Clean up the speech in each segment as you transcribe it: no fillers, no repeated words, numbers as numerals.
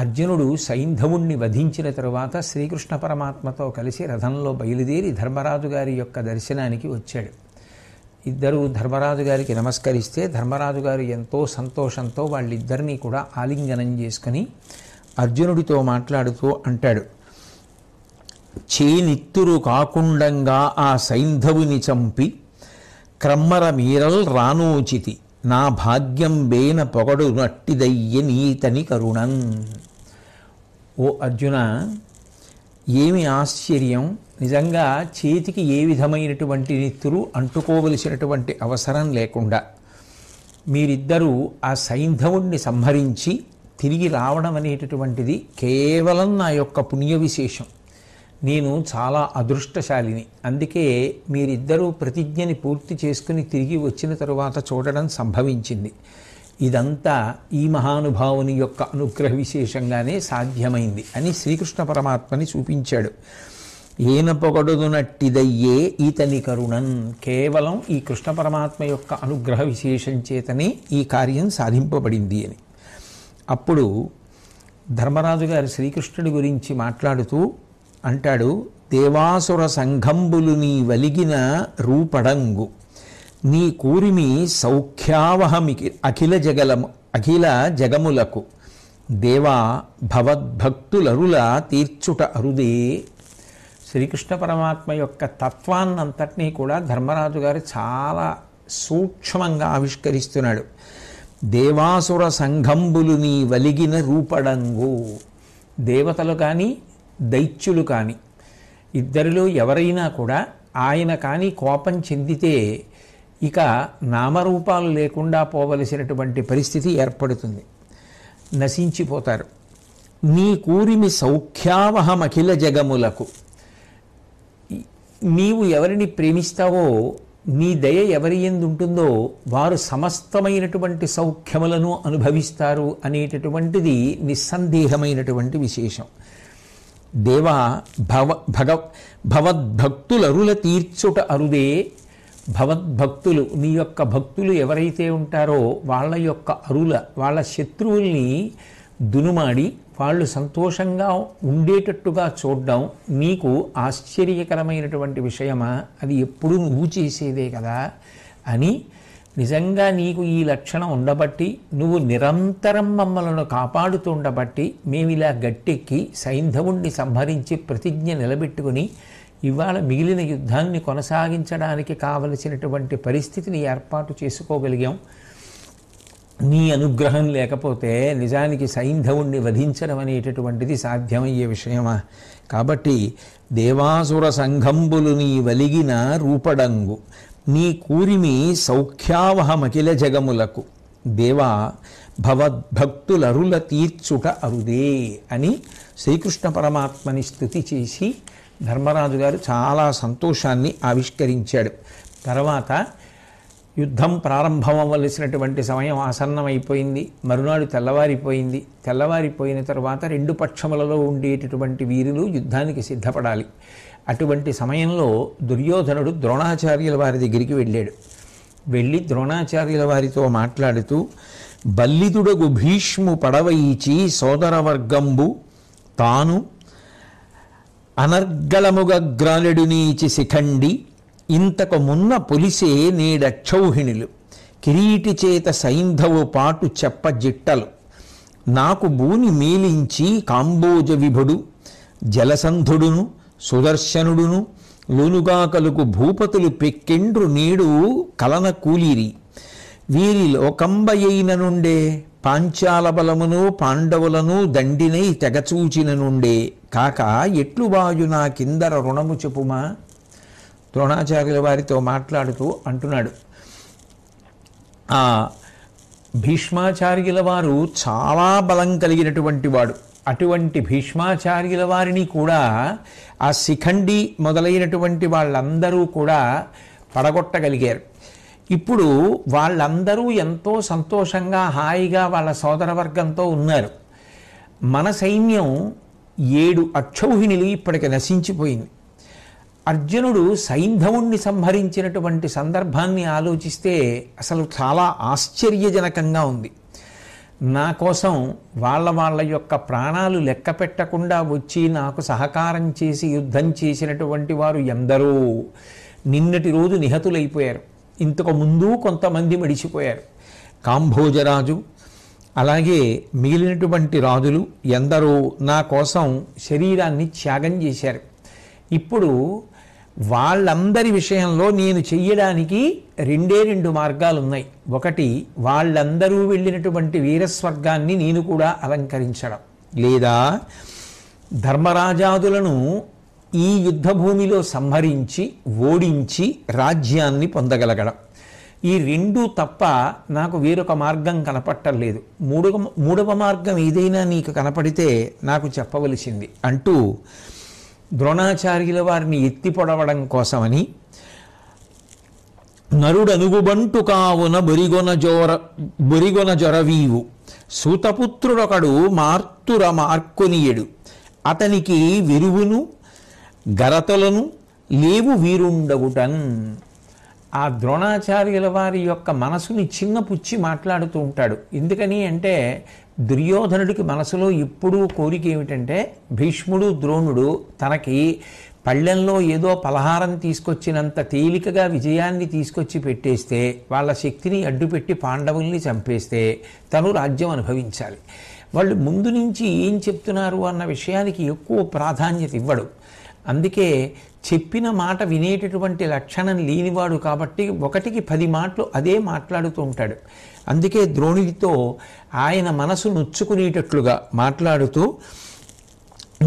అర్జునుడు సైంధవుణ్ణి వధించిన తరువాత శ్రీకృష్ణ పరమాత్మతో కలిసి రథంలో బయలుదేరి ధర్మరాజు గారి యొక్క దర్శనానికి వచ్చాడు. ఇద్దరు ధర్మరాజు గారికి నమస్కరిస్తే ధర్మరాజు గారు ఎంతో సంతోషంతో వాళ్ళిద్దరినీ కూడా ఆలింగనం చేసుకుని అర్జునుడితో మాట్లాడుతూ అంటాడు, చేనిత్తురు కాకుండంగా ఆ సైంధవుని చంపి క్రమ్మర మీరల్ రానోచితి నా భాగ్యం బేన పొగడు నట్టిదయ్య నీతని కరుణన్. ఓ అర్జున, ఏమి ఆశ్చర్యం! నిజంగా చేతికి ఏ విధమైనటువంటి నిత్తురు అంటుకోవలసినటువంటి అవసరం లేకుండా మీరిద్దరూ ఆ సైంధవుణ్ణి సంహరించి తిరిగి రావడం అనేటటువంటిది కేవలం నా యొక్క పుణ్య విశేషం. నేను చాలా అదృష్టశాలిని. అందుకే మీరిద్దరూ ప్రతిజ్ఞని పూర్తి చేసుకుని తిరిగి వచ్చిన తరువాత చూడడం సంభవించింది. ఇదంతా ఈ మహానుభావుని యొక్క అనుగ్రహ విశేషంగానే సాధ్యమైంది అని శ్రీకృష్ణ పరమాత్మని చూపించాడు. ఏన పొగడునట్టిదయ్యే ఈతని కరుణన్. కేవలం ఈ కృష్ణ పరమాత్మ యొక్క అనుగ్రహ విశేషం చేతనే ఈ కార్యం సాధింపబడింది అని. అప్పుడు ధర్మరాజు గారు శ్రీకృష్ణుడి గురించి మాట్లాడుతూ అంటాడు, దేవాసుర సంఘంబులు నీ వలిగిన రూపడంగు నీ కూరిమి సౌఖ్యావహమికి అఖిల జగములకు దేవా భవద్భక్తులరుల తీర్చుట అరుదే. శ్రీకృష్ణ పరమాత్మ యొక్క తత్వాన్నంతటినీ కూడా ధర్మరాజు గారు చాలా సూక్ష్మంగా ఆవిష్కరిస్తున్నాడు. దేవాసుర సంఘంబులు నీ వలిగిన రూపడంగు. దేవతలు కానీ దైత్యులు కానీ ఇద్దరిలో ఎవరైనా కూడా ఆయన కానీ కోపం చెందితే ఇక నామరూపాలు లేకుండా పోవలసినటువంటి పరిస్థితి ఏర్పడుతుంది, నశించిపోతారు. నీ కూరిమి సౌఖ్యావహమఖిల జగములకు. నీవు ఎవరిని ప్రేమిస్తావో, నీ దయ ఎవరి యందు ఉంటుందో వారు సమస్తమైనటువంటి సౌఖ్యములను అనుభవిస్తారు అనేటటువంటిది నిస్సందేహమైనటువంటి విశేషం. దేవా భవద్భక్తులరుల తీర్చుట అరుదే. భవద్భక్తులు, నీ యొక్క భక్తులు ఎవరైతే ఉంటారో వాళ్ళ యొక్క అరుల, వాళ్ళ శత్రువుల్ని దునుమాడి వాళ్ళు సంతోషంగా ఉండేటట్టుగా చూడడం నీకు ఆశ్చర్యకరమైనటువంటి విషయమా? అది ఎప్పుడు నువ్వు చేసేదే కదా అని. నిజంగా నీకు ఈ లక్షణం ఉండబట్టి, నువ్వు నిరంతరం మమ్మలను కాపాడుతుండబట్టి మేము ఇలా గట్టెక్కి సైంధవుణ్ణి సంహరించి ప్రతిజ్ఞ నిలబెట్టుకుని ఇవాళ మిగిలిన యుద్ధాన్ని కొనసాగించడానికి కావలసినటువంటి పరిస్థితిని ఏర్పాటు చేసుకోగలిగాం. నీ అనుగ్రహం లేకపోతే నిజానికి సైంధవుణ్ణి వధించడం అనేటటువంటిది సాధ్యమయ్యే విషయమా? కాబట్టి దేవాసుర సంఘంబులు నీ వలిగిన రూపడంగు నీ కూరిమి సౌఖ్యావహమఖిల జగములకు దేవా భవద్భక్తులరుల తీర్చుట అరుదే అని శ్రీకృష్ణ పరమాత్మని స్తుతి చేసి ధర్మరాజు గారు చాలా సంతోషాన్ని ఆవిష్కరించాడు. తర్వాత యుద్ధం ప్రారంభమవలసినటువంటి సమయం ఆసన్నమైపోయింది. మరునాడు తెల్లవారిపోయింది. తెల్లవారిపోయిన తర్వాత రెండు పక్షములలో ఉండేటటువంటి వీరులు యుద్ధానికి సిద్ధపడాలి. అటువంటి సమయంలో దుర్యోధనుడు ద్రోణాచార్యుల వారి దగ్గరికి వెళ్ళాడు. వెళ్ళి ద్రోణాచార్యుల వారితో మాట్లాడుతూ, బల్లిదుడగు భీష్ము పడవయిచి సోదరవర్గంబు తాను అనర్గళముగ గ్రాలెడు నీచి శిఖండి ఇంతకు మున్న పొలిసే నేడక్షౌహిణులు కిరీటి చేత సైంధవు పాటు చెప్పజిట్టలు నాకు బూని మేలించి కాంబోజ విభుడు జలసంధుడును సుదర్శనుడును లోనుగా కలుగు భూపతులు పెక్కెండ్రు నేడు కలన కూలిరి వీరి లోకంబయైన నుండే పాంచాల బలమును పాండవులను దండినై తెగచూచిన నుండే కాక ఎట్లు వాయు నా కిందర రుణము చెప్పుమా. ద్రోణాచార్యుల వారితో మాట్లాడుతూ అంటున్నాడు, ఆ భీష్మాచార్యుల వారు చాలా బలం కలిగినటువంటి వాడు. అటువంటి భీష్మాచార్యుల వారిని కూడా ఆ శిఖండి మొదలైనటువంటి వాళ్ళందరూ కూడా పడగొట్టగలిగారు. ఇప్పుడు వాళ్ళందరూ ఎంతో సంతోషంగా హాయిగా వాళ్ళ సోదరవర్గంతో ఉన్నారు. మన సైన్యం 7 అక్షౌహిణులు ఇప్పటికి నశించిపోయింది. అర్జునుడు సైంధవుణ్ణి సంహరించినటువంటి సందర్భాన్ని ఆలోచిస్తే అసలు చాలా ఆశ్చర్యజనకంగా ఉంది. నా కోసం వాళ్ళ యొక్క ప్రాణాలు లెక్క పెట్టకుండా వచ్చి నాకు సహకారం చేసి యుద్ధం చేసినటువంటి వారు ఎందరో నిన్నటి రోజు నిహతులైపోయారు. ఇంతకు ముందు కొంతమంది మడిచిపోయారు. కాంభోజరాజు అలాగే మిగిలినటువంటి రాజులు ఎందరో నా కోసం శరీరాన్ని త్యాగం చేశారు. ఇప్పుడు వాళ్ళందరి విషయంలో నేను చెయ్యడానికి రెండు మార్గాలు ఉన్నాయి. ఒకటి, వాళ్ళందరూ వెళ్ళినటువంటి వీరస్వర్గాన్ని నేను కూడా అలంకరించడం, లేదా ధర్మరాజాదులను ఈ యుద్ధభూమిలో సంహరించి ఓడించి రాజ్యాన్ని పొందగలగడం. ఈ రెండు తప్ప నాకు వేరొక మార్గం కనపట్టలేదు. మూడవ మార్గం ఏదైనా నీకు కనపడితే నాకు చెప్పవలసింది అంటూ ద్రోణాచార్యుల వారిని ఎత్తి పొడవడం కోసమని నరుడనుగుబంటు కావున బొరిగొన జొరవీవు సూతపుత్రుడొకడు మార్తుర మార్కొనియడు అతనికి విరువును గరతలను లేవు వీరుండగుటన్. ఆ ద్రోణాచార్యుల వారి యొక్క మనసుని చిన్నపుచ్చి మాట్లాడుతూ ఉంటాడు. ఎందుకని అంటే దుర్యోధనుడికి మనసులో ఎప్పుడూ కోరిక ఏమిటంటే భీష్ముడు ద్రోణుడు తనకి పళ్ళెంలో ఏదో పలహారం తీసుకొచ్చినంత తేలికగా విజయాన్ని తీసుకొచ్చి పెట్టేస్తే, వాళ్ళ శక్తిని అడ్డుపెట్టి పాండవుల్ని చంపేస్తే తను రాజ్యం అనుభవించాలి. వాళ్ళు ముందు నుంచి ఏం చెప్తున్నారు అన్న విషయానికి ఎక్కువ ప్రాధాన్యత ఇవ్వడు. అందుకే చెప్పిన మాట వినేటటువంటి లక్షణం లేనివాడు కాబట్టి 1కి 10 మాటలు అదే మాట్లాడుతూ ఉంటాడు. అందుకే ద్రోణుడితో ఆయన మనసు నొచ్చుకునేటట్లుగా మాట్లాడుతూ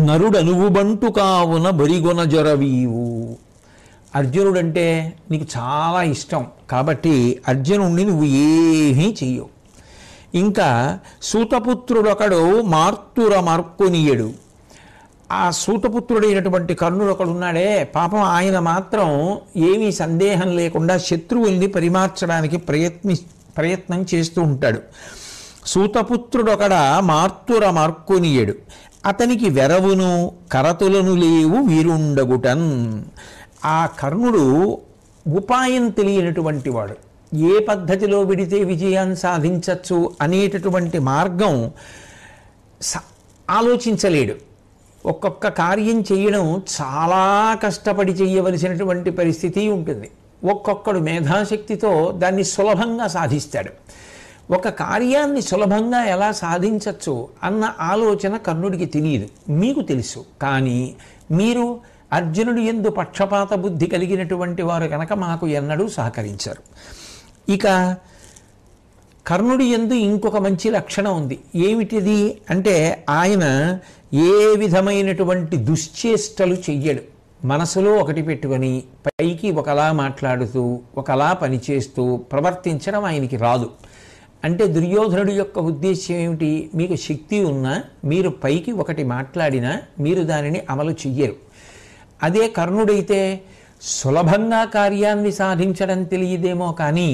నరుడనుగుబంటు కావున బొరిగొన జొరవీవు. అర్జునుడంటే నీకు చాలా ఇష్టం కాబట్టి అర్జునుడిని నువ్వు ఏమీ చెయ్యవు. ఇంకా సూతపుత్రుడొకడు మార్తుర మార్కొనియడు. ఆ సూతపుత్రుడైనటువంటి కర్ణుడు ఒకడున్నాడే, పాపం ఆయన మాత్రం ఏమీ సందేహం లేకుండా శత్రువుల్ని పరిమార్చడానికి ప్రయత్నం చేస్తూ ఉంటాడు. సూతపుత్రుడొకడ మార్తుర మార్కొనియడు అతనికి వెరవును కరతులను లేవు వీరుండగుటన్. ఆ కర్ణుడు ఉపాయం తెలియనటువంటి వాడు. ఏ పద్ధతిలో విడితే విజయాన్ని సాధించవచ్చు అనేటటువంటి మార్గం ఆలోచించలేడు. ఒక్కొక్క కార్యం చేయడం చాలా కష్టపడి చేయవలసినటువంటి పరిస్థితి ఉంటుంది. ఒక్కొక్కడు మేధాశక్తితో దాన్ని సులభంగా సాధిస్తాడు. ఒక కార్యాన్ని సులభంగా ఎలా సాధించవచ్చు అన్న ఆలోచన కర్ణుడికి తెలియదు, మీకు తెలుసు. కానీ మీరు అర్జునుడి యందు పక్షపాత బుద్ధి కలిగినటువంటి వారు కనుక మాకు ఎన్నడూ సహకరించారు. ఇక కర్ణుడి యందు ఇంకొక మంచి లక్షణం ఉంది. ఏమిటిది అంటే ఆయన ఏ విధమైనటువంటి దుశ్చేష్టలు చెయ్యడు. మనసులో ఒకటి పెట్టుకొని పైకి ఒకలా మాట్లాడుతూ ఒకలా పనిచేస్తూ ప్రవర్తించడం ఆయనకి రాదు. అంటే దుర్యోధనుడి యొక్క ఉద్దేశ్యం ఏమిటి? మీకు శక్తి ఉన్నా మీరు పైకి ఒకటి మాట్లాడినా మీరు దానిని అమలు చెయ్యరు. అదే కర్ణుడైతే సులభంగా కార్యాన్ని సాధించడం తెలియదేమో కానీ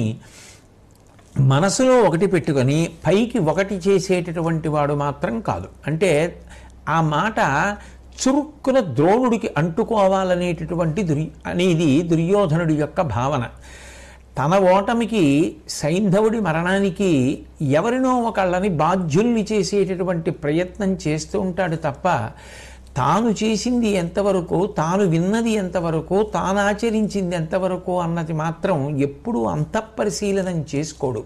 మనసులో ఒకటి పెట్టుకొని పైకి ఒకటి చేసేటటువంటి వాడు మాత్రం కాదు. అంటే ఆ మాట చురుక్కున ద్రోణుడికి అంటుకోవాలనేటటువంటి అనేది దుర్యోధనుడి యొక్క భావన. తన ఓటమికి సైంధవుడి మరణానికి ఎవరినో ఒకళ్ళని బాధ్యుల్ని చేసేటటువంటి ప్రయత్నం చేస్తూ ఉంటాడు తప్ప తాను చేసింది ఎంతవరకు, తాను విన్నది ఎంతవరకు, తాను ఆచరించింది ఎంతవరకు అన్నది మాత్రం ఎప్పుడూ అంతఃపరిశీలనం చేసుకోడు.